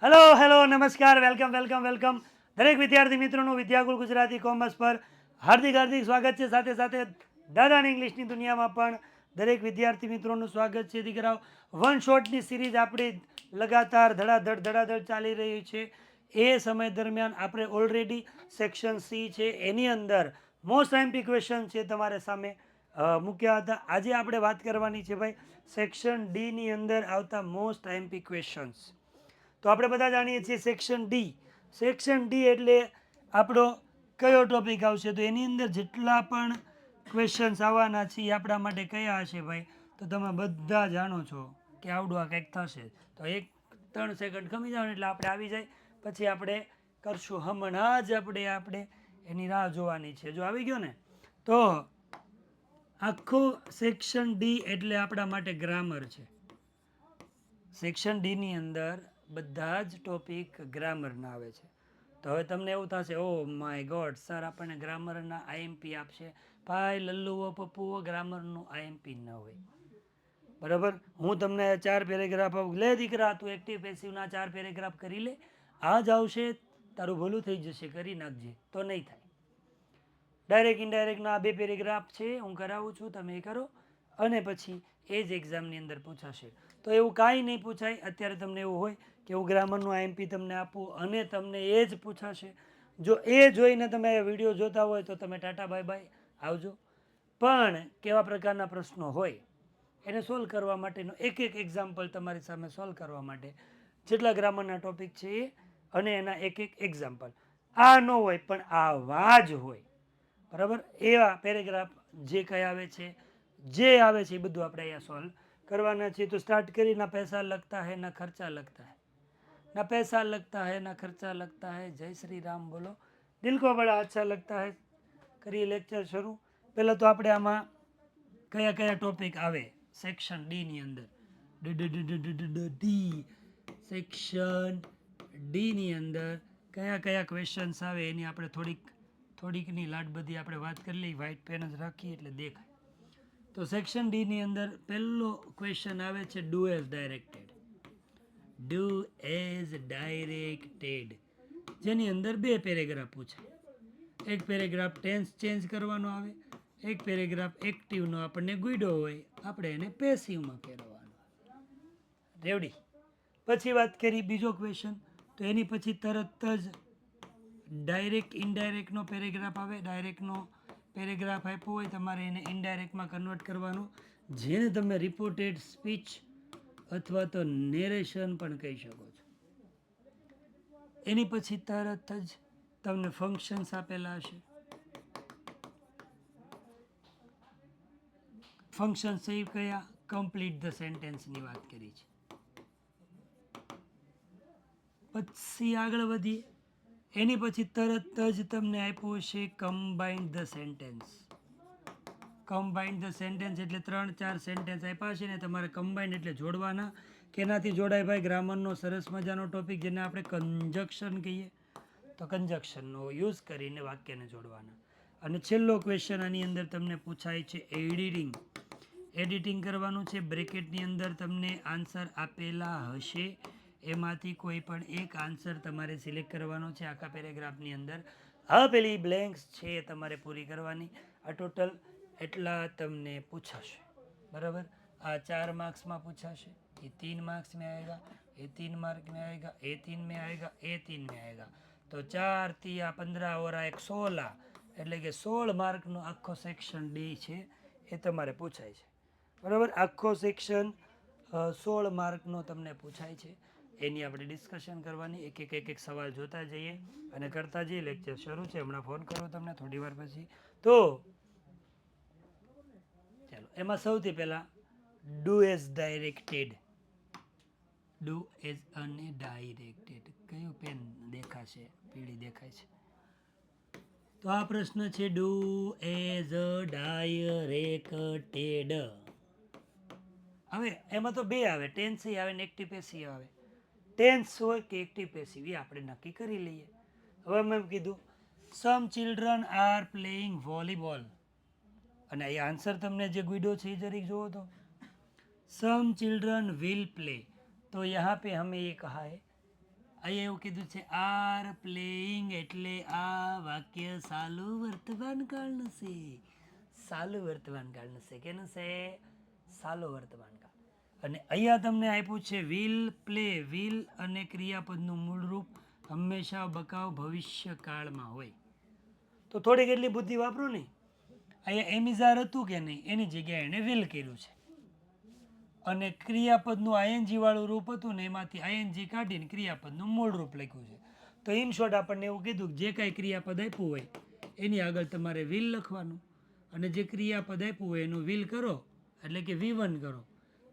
Hello hello નમસ્કાર welcome welcome welcome દરેક વિદ્યાર્થી મિત્રોનું વિદ્યાકુલ ગુજરાતી કોમર્સ પર હાર્દિક હાર્દિક સ્વાગત છે. સાથે સાથે દાદાની ઇંગ્લિશની દુનિયામાં પણ દરેક વિદ્યાર્થી મિત્રોનું સ્વાગત છે. દીકરાઓ, વન શોટની સિરીઝ આપણી લગાતાર ધડાધડ ચાલી રહી છે. એ સમય દરમિયાન આપણે ઓલરેડી સેક્શન સી છે એની અંદર મોસ્ટ આઈએમપી ક્વેશ્ચન છે તમારે સામે મૂક્યા હતા. આજે આપણે વાત કરવાની છે ભાઈ સેક્શન ડીની અંદર આવતા મોસ્ટ આઈએમપી ક્વેશ્ચન્સ. તો આપણે બધા જાણીએ છીએ સેક્શન ડી એટલે આપણો કયો ટોપિક આવશે, તો એની અંદર જેટલા પણ ક્વેશ્ચન્સ આવવાના છે એ આપણા માટે કયા હશે ભાઈ, તો તમે બધા જાણો છો કે આવડું આ કંઈક થશે. તો 3 સેકન્ડ ખમી જાવ એટલે આપણે આવી જાય, પછી આપણે કરશું હમણાં જ આપણે એની રાહ જોવાની છે. જો આવી ગયો ને તો આખું સેક્શન ડી એટલે આપણા માટે ગ્રામર છે. સેક્શન ડીની અંદર બધા જ ટોપિક ગ્રામરના આવે છે. તો હવે તમને એવું થશે, ઓ માય ગોડ સર આપણને ગ્રામરના આઈએમપી આપશે. ભાઈ લલ્લુઓ પપ્પુઓ, ગ્રામરનું આઈએમપી ન હોય, બરાબર. હું તમને 4 પેરેગ્રાફ આપું, લે દીકરા તું એક્ટિવ પેસિવના 4 પેરેગ્રાફ કરી લે, આ જ આવશે તારું ભલું થઈ જશે, કરી નાખજે, તો નહીં થાય. ડાયરેક્ટ ઇનડાયરેક્ટના 2 પેરેગ્રાફ છે, હું કરાવું છું, તમે એ કરો અને પછી એ જ એક્ઝામની અંદર પૂછાશે. તો એવું કાંઈ નહીં પૂછાય. અત્યારે તમને એવું હોય કે હું ગ્રામરનું આઈએમપી તમને આપું અને તમને એ જ પૂછાશે. જો એ જોઈને તમે વિડીયો જોતા હોય તો તમે ટાટા બાય બાય આવજો. પણ કેવા પ્રકારના પ્રશ્નો હોય એને સોલ્વ કરવા માટેનો એક એક્ઝામ્પલ તમારી સામે સોલ્વ કરવા માટે જેટલા ગ્રામરના ટોપિક છે એ અને એના એક એક્ઝામ્પલ. આ ન હોય પણ આવા જ હોય, બરાબર. એવા પેરેગ્રાફ જે કંઈ આવે છે, જે આવે છે એ બધું આપણે અહીંયા સોલ્વ કરવાના છે. તો સ્ટાર્ટ કરી, ના પૈસા લગતા હૈ ના ખર્ચા લગતા હૈ, ના પૈસા લગતા હૈ ના ખર્ચા લગતા હૈ, જય શ્રી રામ બોલો, દિલ को बड़ा अच्छा लगता है. કરીએ લેક્ચર શરૂ. પહેલાં તો આપણે આમાં કયા કયા ટોપિક આવે સેક્શન ડીની અંદર. ડી સેક્શન ડીની અંદર કયા કયા ક્વેશ્ચન્સ આવે એની આપણે થોડીકની લાટ બધી આપણે વાત કરી લઈએ. વ્હાઇટ પેન જ રાખીએ એટલે દેખાય. તો સેક્શન ડીની અંદર પહેલો ક્વેશ્ચન આવે છે do as directed. Do as directed જેની અંદર 2 પેરેગ્રાફ પૂછાય. એક પેરેગ્રાફ ટેન્સ ચેન્જ કરવાનો આવે, એક પેરેગ્રાફ એક્ટિવનો આપણને ગુઈડો હોય આપણે એને પેસિવમાં ફેરવવાનો. રેવડી. પછી વાત કરી બીજો ક્વેશ્ચન, તો એની પછી તરત જ ડાયરેક્ટ ઇનડાયરેક્ટનો પેરેગ્રાફ આવે. ડાયરેક્ટનો પેરેગ્રાફ આપ્યો હોય તમારે એને ઇનડાયરેક્ટમાં કન્વર્ટ કરવાનું, જેને તમે રિપોર્ટેડ સ્પીચ અથવા તો નેરેશન પણ કહી શકો છો. એની પછી તરત જ તમને ફંક્શન્સ આપેલા હશે. ફંક્શન્સ એ કયા, કમ્પ્લીટ ધ સેન્ટેન્સની વાત કરી છે. પછી આગળ વધીએ. એની પછી તરત જ તમને આપ્યું હશે combined the sentence. Combined the sentence એટલે 3-4 સેન્ટેન્સ આપ્યા છે ને તમારે કમ્બાઇન્ડ એટલે જોડવાના. કેનાથી જોડાય ભાઈ? ગ્રામરનો સરસ મજાનો ટોપિક જેને આપણે કંજક્શન કહીએ. તો કંજક્શનનો યુઝ કરીને વાક્યને જોડવાના. અને છેલ્લો ક્વેશ્ચન આની અંદર તમને પૂછાય છે એડિટિંગ. એડિટિંગ કરવાનું છે. બ્રેકેટની અંદર તમને આન્સર આપેલા હશે, એમાંથી કોઈ પણ એક આન્સર તમારે સિલેક્ટ કરવાનો છે આખા પેરેગ્રાફની અંદર. પેલી બ્લેન્ક્સ છે એ તમારે પૂરી કરવાની. આ ટોટલ એટલા તમને પૂછાશે, બરાબર. આ 4 માર્ક્સમાં પૂછાશે, ये 3 मार्क्स में आएगा, ये 3 मार्क में आएगा, ये 3 में आएगा, ये 3 में आएगा. તો 4 × 15 और 16, એટલે કે 16 માર્કનો આખો સેક્શન ડી છે એ તમારે પૂછાય છે, બરાબર. આખો સેક્શન 16 માર્કનો તમને પૂછાય છે. એની આપણે ડિસ્કશન કરવાની. એક સવાલ જોતા જઈએ અને કરતા જઈએ. લેક્ચર શરૂ છે, હમણાં ફોન કરું તમને થોડી વાર પછી. તો ચાલો, એમાં સૌથી પહેલાં do as directed. Do as અને ડાયરેક્ટેડ કયું પેન દેખાશે? પીળી દેખાય છે. તો આ પ્રશ્ન છે ડુ એઝ ડાયરેક્ટેડ. હવે એમાં તો 2 આવે, ટેન્સ આવે ને એક્ટિવ પેસિવ આવે. ટેન્સ હોય કે એક્ટિવ પેસિવ એ આપણે નક્કી કરી લઈએ. હવે મેં કીધું some children are playing volleyball, અને એ આન્સર તમને જે ગુઈડો છે એ जरिक જુઓ तो सम चिल्ड्रन विल प्ले, तो यहाँ पे हमें ये कहा है અહીંયા એવું કીધું છે આર પ્લેઇંગ, એટલે આ વાક્ય ચાલુ વર્તમાન કાળનું છે. ચાલુ વર્તમાન કાળનું છે. કેનું છે? ચાલુ વર્તમાન કાળ. અને અહીંયા તમને આપ્યું છે વિલ પ્લે. વિલ અને ક્રિયાપદનું મૂળ રૂપ હંમેશા બકાવ ભવિષ્યકાળમાં હોય. તો થોડીક એટલી બુદ્ધિ વાપરો ને. અહીંયા એમિઝાર હતું કે નહીં, એની જગ્યાએ એણે વિલ કર્યું છે. અને ક્રિયાપદનું આઈએનજી વાળું રૂપ હતું ને, એમાંથી આઈએનજી કાઢીને ક્રિયાપદનું મૂળ રૂપ લખ્યું છે. તો ઇન શોર્ટ આપણને એવું કીધું કે જે કાંઈ ક્રિયાપદ આપ્યું હોય એની આગળ તમારે વિલ લખવાનું, અને જે ક્રિયાપદ આપ્યું હોય એનું વિલ કરો એટલે કે V1 કરો.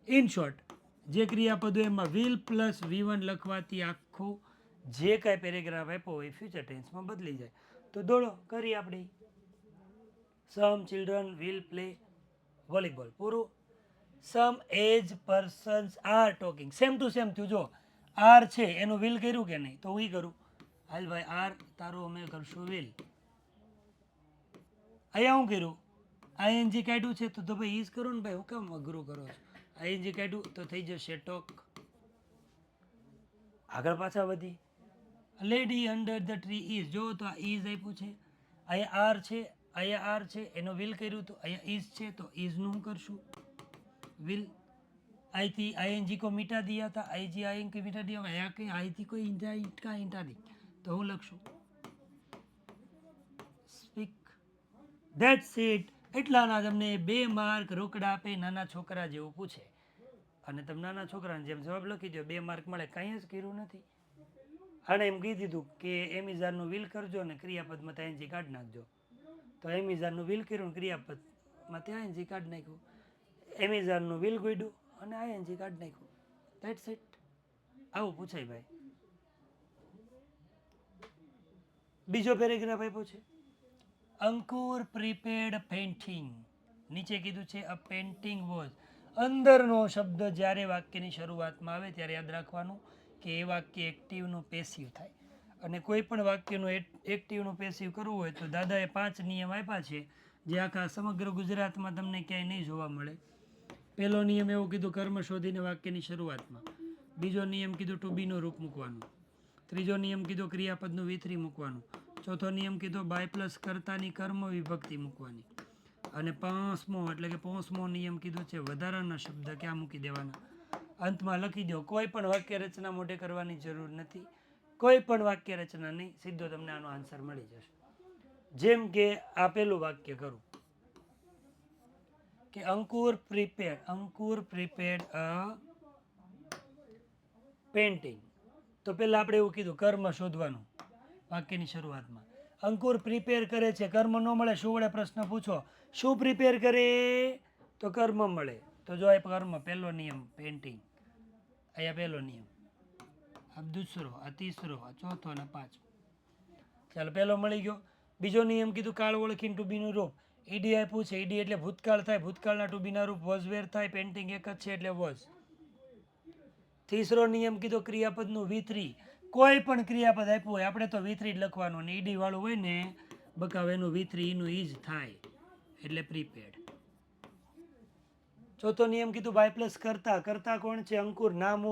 ઇન શોર્ટ જે ક્રિયાપદ હોય એમાં વિલ પ્લસ V1 લખવાથી આખું જે કાંઈ પેરેગ્રાફ આપ્યો હોય ફ્યુચર ટેન્સમાં બદલી જાય. તો દોડો કરી આપણે. Some children will play volleyball. પૂરું. Some age persons are talking. Same to same થયું. જો આર છે એનું વિલ કર્યું કે નહીં, તો હું કરું. હાલ ભાઈ આર તારું અમે કરશું વિલ. અહીંયા હું કર્યું, આઈએનજી કાઢ્યું છે તો ભાઈ ઈઝ કરો ને ભાઈ, હું કામ અઘરું કરો છો? આઈએનજી કાઢ્યું તો થઈ જશે ટોક. આગળ પાછા વધી. Lady under the tree is. જો તો આ ઇઝ આપ્યું છે, અહીંયા આર છે, અહીંયા આર છે, એનો વિલ કર્યું તો અહીંયા ઇઝ છે, તો ઇઝનું હું કરશું विल. आई थी आईएनजी को मिटा दिया था, आईजी आईएन को मिटा दिया. आया कि आई थी कोई इंटा इंटा दी, तो હું લખશું સ્પીક. That's it. એટલાના તમને 2 માર્ક રોકડા આપે, નાના છોકરા જેવું પૂછે અને તમે નાના છોકરાને જેમ જવાબ લખી દો, 2 માર્ક મળે. કાંઈ જ કર્યું નથી. આને એમ કહી દીધું કે એમિઝારનું વિલ કરજો ને ક્રિયાપદમાં આઈએનજી કાઢી નાખજો. તો એમિઝારનું વિલ કર્યું ને ક્રિયાપદમાં આઈએનજી કાઢી નાખ્યું. એમિઝારનું વિલ ગોઈડું અને આઈએનજી કાઢી નાખ્યું. That's it. આવું પૂછાય ભાઈ. બીજો પેરેગ્રાફ આપ્યો છે. અંકુર પ્રિપેર્ડ પેઇન્ટિંગ. નીચે કીધું છે અ પેઇન્ટિંગ વોઝ. અંદરનો શબ્દ જ્યારે વાક્યની શરૂઆતમાં આવે ત્યારે યાદ રાખવાનું કે એ વાક્ય એક્ટિવનું પેસિવ થાય. અને કોઈ પણ વાક્યનું એક્ટિવનું પેસિવ કરવું હોય તો દાદાએ 5 નિયમ આપ્યા છે, જે આખા સમગ્ર ગુજરાતમાં તમને ક્યાંય નહીં જોવા મળે. પહેલો નિયમ એવું કીધું કર્મ શોધીને વાક્યની શરૂઆતમાં. બીજો નિયમ કીધું ટુ બીનું રૂપ મૂકવાનું. ત્રીજો નિયમ કીધો ક્રિયાપદનું V3 મૂકવાનું. ચોથો નિયમ કીધો બાય પ્લસ કર્તાની કર્મ વિભક્તિ મૂકવાની. અને પાંચમો નિયમ કીધું છે વધારાના શબ્દ ક્યાં મૂકી દેવાના, અંતમાં લખી દો. કોઈ પણ વાક્ય રચના મોઢે કરવાની જરૂર નથી. કોઈ પણ વાક્ય રચના નહીં, સીધો તમને આનો આન્સર મળી જશે. જેમ કે આ પેલું વાક્ય કરું કે અંકુર પ્રિપેર્ડ અ પેઇન્ટિંગ. તો પહેલા આપણે એવું કીધું કર્મ શોધવાનું વાક્યની શરૂઆતમાં. અંકુર પ્રિપેર કરે છે, કર્મ ન મળે, શું વડે પ્રશ્ન પૂછો, શું પ્રિપેર કરે તો કર્મ મળે. તો જો આ કર્મ પહેલો નિયમ પેઇન્ટિંગ, અહીંયા પહેલો નિયમ, આ દૂસરો, આ ત્રીસો, આ ચોથો અને પાંચમો. ચાલો પહેલો મળી ગયો. બીજો નિયમ કીધું કાળ ઓળખીને ટુ બીનું રૂપ. ઈડી આપ્યું છે, ઈડી એટલે ભૂતકાળ થાય, ભૂતકાળના ટુ બીના રૂપ વોઝ વેર થાય, પેઇન્ટિંગ એક જ છે એટલે વોઝ. ત્રીસરો નિયમ કીધો ક્રિયાપદનું V3. કોઈ પણ ક્રિયાપદ આપ્યું હોય આપણે તો V3 જ લખવાનું, અને ઈડી વાળું હોય ને બકાવ એનું V3 એનું ઈજ થાય એટલે પ્રીપેડ. ચોથો નિયમ કીધું બાય પ્લસ કરતા. કરતા કોણ છે? અંકુર. નામ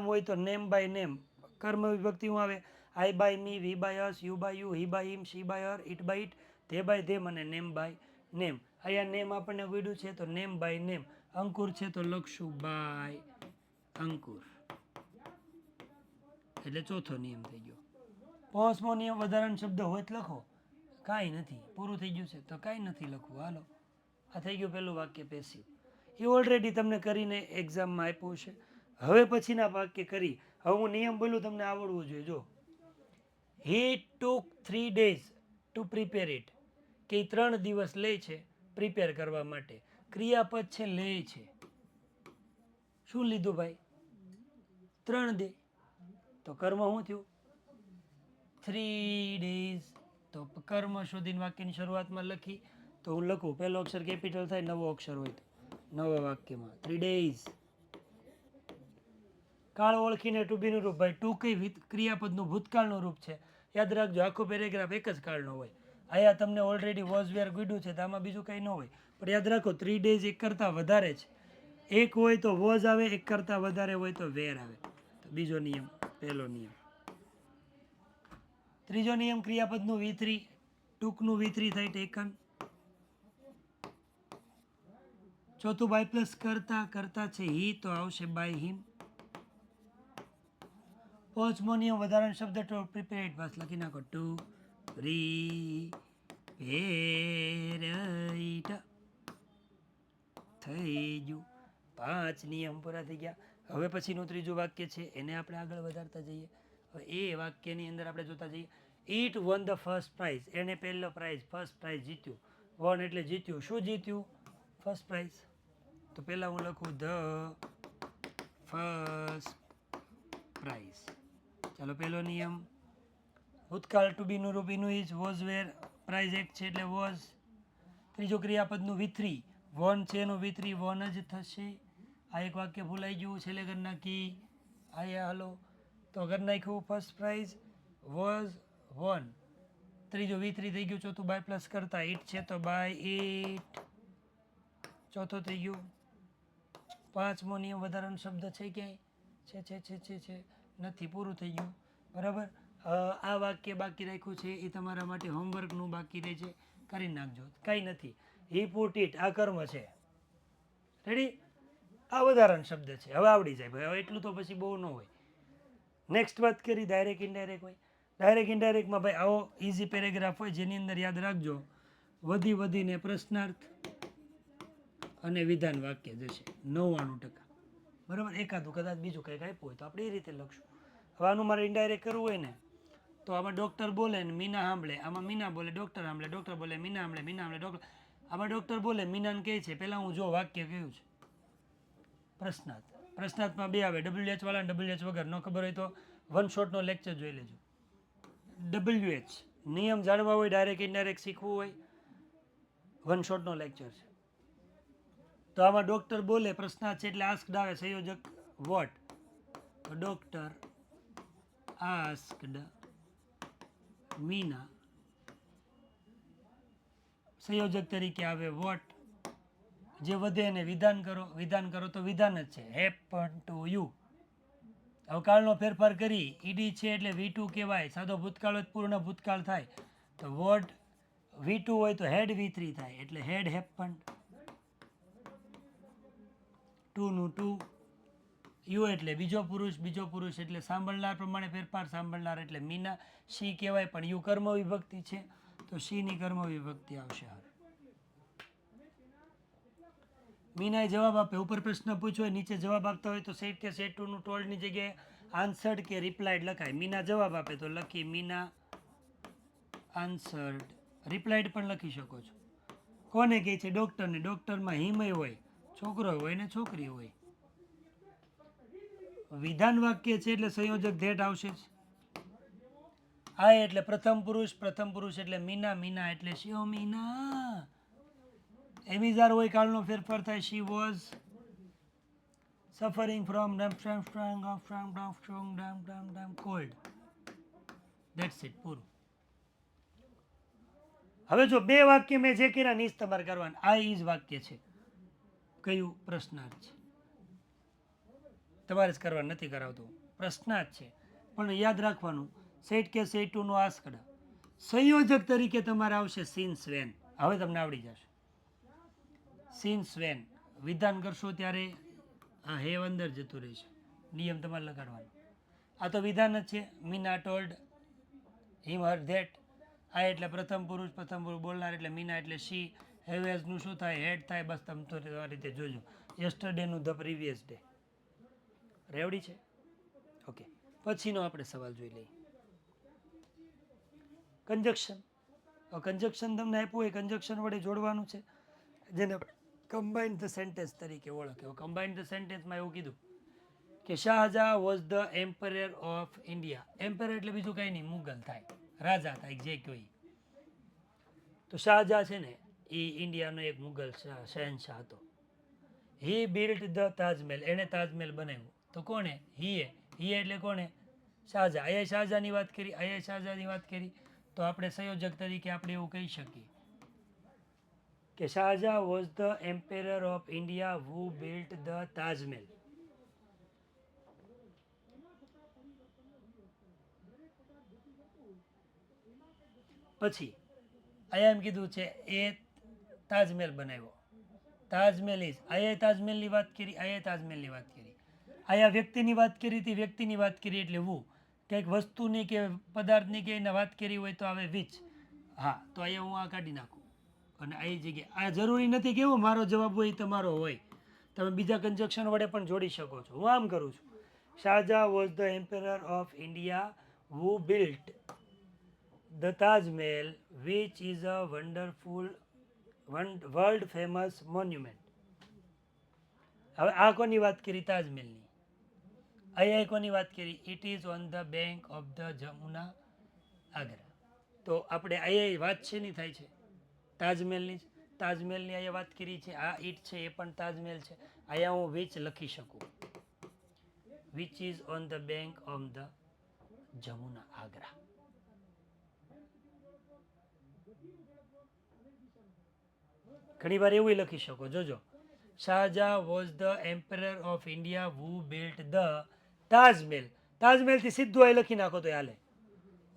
હોય તો નેમ બાય નેમ. કર્મ વિભક્તિ શું આવે? I by me, we by us, you by you, he by him, she by her, it by it, they by them અને નેમ બાય નેમ. અહીંયા નેમ આપણને ગોડ્યું છે તો નેમ બાય નેમ. અંકુર છે તો લખશું બાય અંકુર, એટલે ચોથો નિયમ થઈ ગયો. પાંચમો નિયમ વધારાનો શબ્દ હોય તો લખો, કાંઈ નથી, પૂરું થઈ ગયું છે તો કાંઈ નથી લખવું. હાલો, આ થઈ ગયું પેલું વાક્ય પેસિવ. એ ઓલરેડી તમને કરીને એક્ઝામમાં આપ્યું છે. હવે પછીના વાક્ય કરી. હવે હું નિયમ બોલું તમને આવડવું જોઈએ. જો હી ટુક 3 days ટુ પ્રિપેર ઇટ, કે 3 દિવસ લે છે પ્રિપેર કરવા માટે. ક્રિયાપદ છે લે છે. શું લીધું ભાઈ? 3 day. તો કર્મ શું થયું? 3 days. તો કર્મ શોધીને વાક્યની શરૂઆતમાં લખી તો હું લખું, પહેલો અક્ષર કેપિટલ થાય, નવો અક્ષર હોય તો નવા વાક્યમાં 3 days. કાળ ઓળખીને ટુ બીનું રૂપ. ભાઈ ટુ કઈ ક્રિયાપદનું ભૂતકાળનું રૂપ છે, યાદ રાખજો. આખો પેરેગ્રાફ એક જ કાળનો હોય. અહીંયા તમને ઓલરેડી વોઝ વેર ગુડ્યું છે તો આમાં બીજું કંઈ ન હોય. પણ યાદ રાખો 3 days એક કરતાં વધારે છે. એક હોય તો વોઝ આવે, એક કરતાં વધારે હોય તો વેર આવે. તો બીજો નિયમ પહેલો નિયમ. ત્રીજો નિયમ ક્રિયાપદનું V3, ટૂંકનું V3 થાય ટેકન. ચોથું બાય પ્લસ કરતા છે હી તો આવશે બાય હિમ. પાંચમો નિયમ વધારાનો શબ્દ ટુ પ્રિપેર્ડ બસ લખી નાખો ટુ પ્રિપેર્ડ થઈ ગયું. 5 નિયમ પૂરા થઈ ગયા. હવે પછીનું ત્રીજું વાક્ય છે એને આપણે આગળ વધારતા જઈએ. હવે એ વાક્યની અંદર આપણે જોતા જઈએ. It one the first prize, એને પહેલો પ્રાઇઝ ફર્સ્ટ પ્રાઇઝ જીત્યું. વન એટલે જીત્યું. શું જીત્યું? First prize. તો પહેલાં હું લખું ધ ફર્સ્ટ પ્રાઇઝ. ચાલો પહેલો નિયમ ભૂતકાળ ટુ બીનું રૂપ ઇનું ઇઝ વોઝ વેર, પ્રાઇઝ એક છે એટલે વોઝ. ત્રીજો ક્રિયાપદનું V3, વન છે એનું V3 વન જ થશે. આ એક વાક્ય ભૂલાઈ ગયું, છેલ્લે કરી નાખી. આયા હાલો તો કરી નાખ્યું ફર્સ્ટ પ્રાઇઝ વોઝ વન. ત્રીજો V3 થઈ ગયું. ચોથું બાય પ્લસ કરતા ઇટ છે તો બાય ઇટ ચોથો થઈ ગયું. પાંચમો નિયમ વધારાનો શબ્દ છે ક્યાંય? છે નથી, પૂરું થઈ ગયું. બરાબર. આ વાક્ય બાકી રાખ્યું છે એ તમારા માટે હોમવર્કનું બાકી રહે છે, કરી નાખજો. કાંઈ નથી. હી પુટ ઇટ આ કર્મ છે. રેડી? આ વધારાનો શબ્દ છે. હવે આવડી જાય ભાઈ. હવે એટલું તો પછી બહુ ન હોય. નેક્સ્ટ વાત કરી ડાયરેક્ટ ઇનડાયરેક્ટ હોય. ડાયરેક્ટ ઇનડાયરેક્ટમાં ભાઈ આવો ઇઝી પેરેગ્રાફ હોય જેની અંદર યાદ રાખજો વધીને પ્રશ્નાર્થ અને વિધાન વાક્ય જશે 99%. બરાબર. એકાદું કદાચ બીજું કંઈક આપ્યું હોય તો આપણે એ રીતે લખશું. હવે આનું મારે ઇનડાયરેક્ટ કરવું હોય ને તો આમાં ડૉક્ટર બોલે ને મીના સાંભળે, આમાં મીના બોલે ડૉક્ટર સાંભળે, ડૉક્ટર બોલે મીના સાંભળે, મીના સાંભળે ડૉક્ટર. આમાં ડૉક્ટર બોલે મીનાને કહે છે પહેલાં હું જો વાક્ય કયું છે પ્રશ્નાર્થ. પ્રશ્નાર્થમાં બે આવે WH વાળા અને WH વગર. ન ખબર હોય તો વન શોટનો લેક્ચર જોઈ લેજો. WH નિયમ જાણવા હોય, ડાયરેક્ટ ઇનડાયરેક્ટ શીખવું હોય, વન શોટનો લેક્ચર છે. તો આમાં ડૉક્ટર બોલે પ્રશ્નાર્થ છે એટલે આસ્કડ આવે સંયોજક વોટ. તો ડૉક્ટર આસ્કડ મીના સંયોજક તરીકે આવે વોટ. જે વધે એને વિધાન કરો. વિધાન કરો તો વિધાન જ છે હેપન ટુ યુ. હવે કાળનો ફેરફાર કરી ઈડી છે એટલે V2 કહેવાય. સાદો ભૂતકાળ હોય પૂર્ણ ભૂતકાળ થાય. તો વોટ V2 હોય તો હેડ V3 થાય એટલે હેડ હેપન. 2 નું 2. યુ એટલે બીજો પુરુષ એટલે સાંભળનાર પ્રમાણે ફેરફાર. સાંભળનાર એટલે મીના. શી કહેવાય પણ યુ કર્મ વિભક્તિ છે તો શીની કર્મ વિભક્તિ આવશે. મીનાએ જવાબ આપે. ઉપર પ્રશ્ન પૂછ્યો હોય નીચે જવાબ આપતા હોય તો સેટ કે સેટ ટુનું ટોલ્ડની જગ્યાએ આન્સર્ડ કે રિપ્લાઇડ લખાય. મીના જવાબ આપે તો લખી મીના આન્સર્ડ. રિપ્લાઇડ પણ લખી શકો છો. કોને કહે છે? ડૉક્ટરને. ડૉક્ટરમાં હિમય હોય, છોકરો હોય ને છોકરી હોય. વિધાન વાક્ય છે એટલે સંયોજક ધેટ આવશે જ. આ એટલે પ્રથમ પુરુષ એટલે મીના. મીના એટલે શિવ મીના. એમિઝાર હોય કાળનો ફેરફાર થાય she was suffering from cold. That's it. પૂરું. હવે જો બે વાક્ય મેં જે કર્યા નીચ તમારે કરવાના. આ ઇઝ વાક્ય છે. કયું? પ્રશ્નાર્થ છે. તમારે જ કરવાનું નથી કરાવતો. પ્રશ્નાર્થ છે પણ યાદ રાખવાનું સેટ કે સેટ ટુનો આસ્કડ. સંયોજક તરીકે તમારે આવશે સિન્સ વેન. હવે તમને આવડી જશે. સિન્સ વેન વિધાન કરશો ત્યારે આ હેવ અંદર જતું રહેશે. નિયમ તમારે લગાડવાનો. આ તો વિધાન જ છે. Meena told him Har that. આ એટલે પ્રથમ પુરુષ બોલનાર એટલે મીના એટલે શી. હેવેઝનું શું થાય? હેડ થાય. બસ તમે તો આ રીતે જોજો. યસ્ટરડેનું ધ પ્રીવિયસ ડે. રેવડી છે? ઓકે. પછીનો આપણે સવાલ જોઈ લઈએ. કંજક્શન. કંજક્શન તમને આપ્યું હોય કંજક્શન વડે જોડવાનું છે જેને કમ્બાઇન્ડ ધ સેન્ટેન્સ તરીકે ઓળખે. કમ્બાઇન્ડ ધ સેન્ટેન્સમાં એવું કીધું કે Shahjahan was the emperor of India. Emperor એટલે બીજું કાંઈ નહીં, મુગલ થાય, રાજા થાય, જે કોઈ. તો શાહજહાં છે ને એ ઇન્ડિયાનો એક મુગલ શહેનશાહ હતો. હી બિલ્ટ ધ તાજમહેલ. એણે તાજમહેલ બનાવ્યું. તો કોણે? હીએ. હીએ એટલે કોણે? શાહજહાં. અહીંયા શાહજહાંની વાત કરી, અહીંયા શાહજહાંની વાત કરી. તો આપણે સંયોજક તરીકે આપણે એવું કહી શકીએ કે Shahjahan was the emperor of India who built the Taj Mahal. પછી અહીંયા એમ કીધું છે એ તાજમહેલ બનાવ્યો. તાજમહેલ ઇઝ, અહીંયા તાજમહેલની વાત કરી, અહીંયા તાજમહેલની વાત કરી, અહીંયા વ્યક્તિની વાત કરી હતી, વ્યક્તિની વાત કરી એટલે હું, કંઈક વસ્તુની કે પદાર્થની કે એને વાત કરી હોય તો આવે વિચ. હા, તો અહીંયા હું આ કાઢી નાખું અને આ જગ્યાએ આ જરૂરી નથી કે એવો મારો જવાબ હોય એ તમારો હોય, તમે બીજા કન્જક્શન વડે પણ જોડી શકો છો. હું આમ કરું છું. Shahjahan was the emperor of India who built the Taj Mahal which is a wonderful world famous monument. હવે આ કોની વાત કરી? તાજમહેલની. અહીંયા કોની વાત કરી? It is on the bank of the Jamuna, Agra. તો આપણે અહીંયા વાત શેની થાય છે? તાજમહેલની. તાજમહેલની અહીંયા વાત કરી છે. આ ઈટ છે એ પણ તાજમહેલ છે. અહીંયા હું વિચ લખી શકું, which is on the bank of the Jamuna, Agra. ઘણી વાર એવું લખી શકો. જોજો, Shahjahan was the emperor of India who built the Taj Mahal. તાજમહેલથી સીધું અહીં લખી નાખો તો હાલે.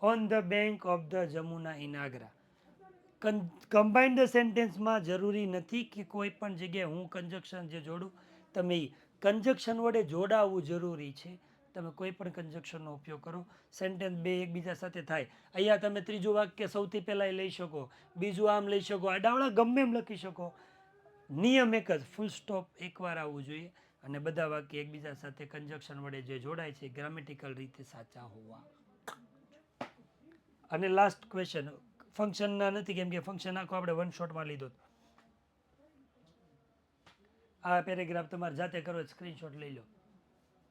On the bank of the Jamuna in Agra. Combined the સેન્ટેન્સમાં જરૂરી નથી કે કોઈ પણ જગ્યાએ હું કન્જક્શન જે જોડું, તમે કન્જક્શન વડે જોડાવવું જરૂરી છે. તમે કોઈ પણ કન્જક્શનનો ઉપયોગ કરો, સેન્ટેન્સ બે એકબીજા સાથે થાય. અહીંયા તમે ત્રીજું વાક્ય સૌથી પહેલાં લઈ શકો, બીજું આમ લઈ શકો, આડાવડા ગમે એમ લખી શકો. નિયમ એક જ, ફૂલ સ્ટોપ એકવાર આવવું જોઈએ અને બધા વાક્ય એકબીજા સાથે કન્જક્શન વડે જે જોડાય છે ગ્રામેટિકલ રીતે સાચા હોવા. અને લાસ્ટ ક્વેશ્ચન ફંક્શનના નથી, કેમ કે ફંક્શન આખો આપણે વન શોટમાં લીધો. આ પેરેગ્રાફ તમારે જાતે કરો, સ્ક્રીનશોટ લઈ લો.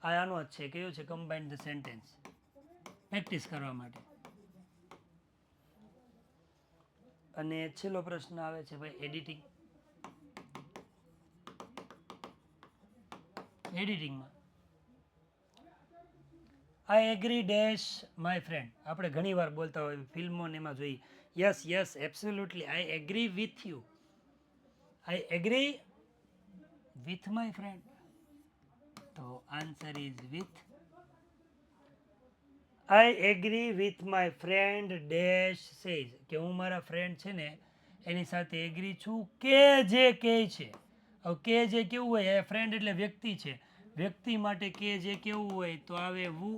આ આનો જ છે, કયો છે? કમ્બાઇન્ડ ધ સેન્ટેન્સ, પ્રેક્ટિસ કરવા માટે. અને છેલ્લો પ્રશ્ન આવે છે ભાઈ એડિટિંગ. એડિટિંગમાં I agree dash my friend. આપણે ઘણી વાર બોલતા હોય ફિલ્મોને એમાં જોઈએ, yes yes absolutely I agree with you, I agree with my friend. તો answer is with. I agree with my friend dash says, કે હું મારા ફ્રેન્ડ છે ને એની સાથે એગ્રી છું કે જે કહે છે. હવે કે જે કેવું હોય, ફ્રેન્ડ એટલે વ્યક્તિ છે, વ્યક્તિ માટે કે જે કેવું હોય તો આવે વુ,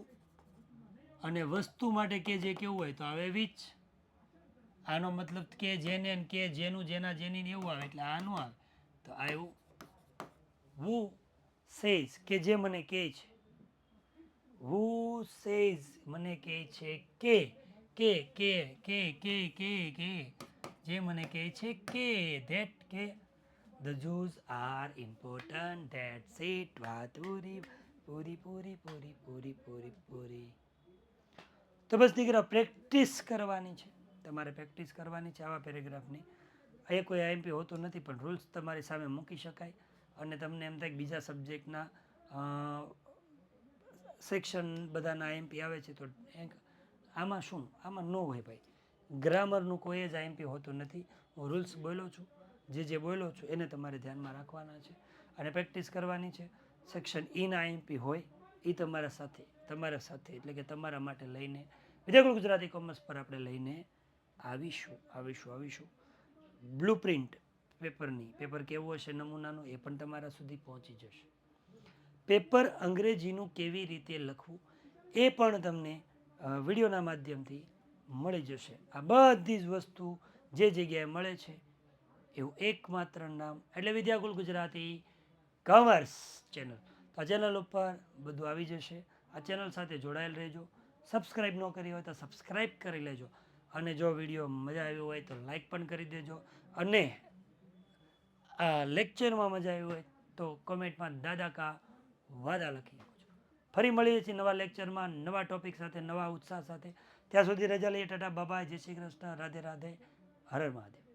અને વસ્તુ માટે કે જે કેવું હોય તો આવે વિચ. આનો મતલબ કે જેને કે જેનું જેના જેની એવું આવે એટલે આનું આવે તો આવ્યું વુ સેઝ, કે જે મને કહે છે. who says મને કહે છે કે જે મને કહે છે કે that કે the Jews are important, that's it. વાત પૂરી પૂરી પૂરી પૂરી પૂરી પૂરી પૂરી. તો બસ દીકરા પ્રેક્ટિસ કરવાની છે, તમારે પ્રેક્ટિસ કરવાની છે આવા પેરેગ્રાફની. એ કોઈ આઈએમપી હોતું નથી, પણ રૂલ્સ તમારી સામે મૂકી શકાય. અને તમને એમ થાય કે બીજા સબ્જેક્ટના સેક્શન બધાના આઈએમપી આવે છે તો આમાં શું, આમાં ન હોય ભાઈ. ગ્રામરનું કોઈ જ આઈએમપી હોતું નથી. હું રૂલ્સ બોલ્યો છું, જે બોલ્યો છું એને તમારે ધ્યાનમાં રાખવાના છે અને પ્રેક્ટિસ કરવાની છે. સેક્શન ઈના આઈએમપી હોય એ તમારા સાથે એટલે કે તમારા માટે લઈને વિદ્યાગુરુ ગુજરાતી કોમર્સ પર આપણે લઈને આવીશું. બ્લુ પ્રિન્ટ પેપર કેવું હશે નમૂનાનું એ પણ તમારા સુધી પહોંચી જશે. પેપર અંગ્રેજીનું કેવી રીતે લખવું એ પણ તમને વિડીયોના માધ્યમથી મળી જશે. આ બધી જ વસ્તુ જે જગ્યાએ મળે છે એવું એકમાત્ર નામ એટલે વિદ્યાકુલ ગુજરાતી કોમર્સ ચેનલ. તો આ ચેનલ ઉપર બધું આવી જશે. આ ચેનલ સાથે જોડાયેલ રહેજો. સબસ્ક્રાઈબ ન કરી હોય તો સબસ્ક્રાઈબ કરી લેજો. અને જો વિડીયો મજા આવ્યો હોય તો લાઈક પણ કરી દેજો. અને આ લેક્ચરમાં મજા આવી હોય તો કોમેન્ટમાં દાદા કા વાદા લખી શકો છો. ફરી મળીએ છીએ નવા લેક્ચરમાં, નવા ટોપિક સાથે, નવા ઉત્સાહ સાથે. ત્યાં સુધી રજા લઈએ. ટાટા બાય, જય શ્રી કૃષ્ણ, રાધે રાધે, હર હર મહાદેવ.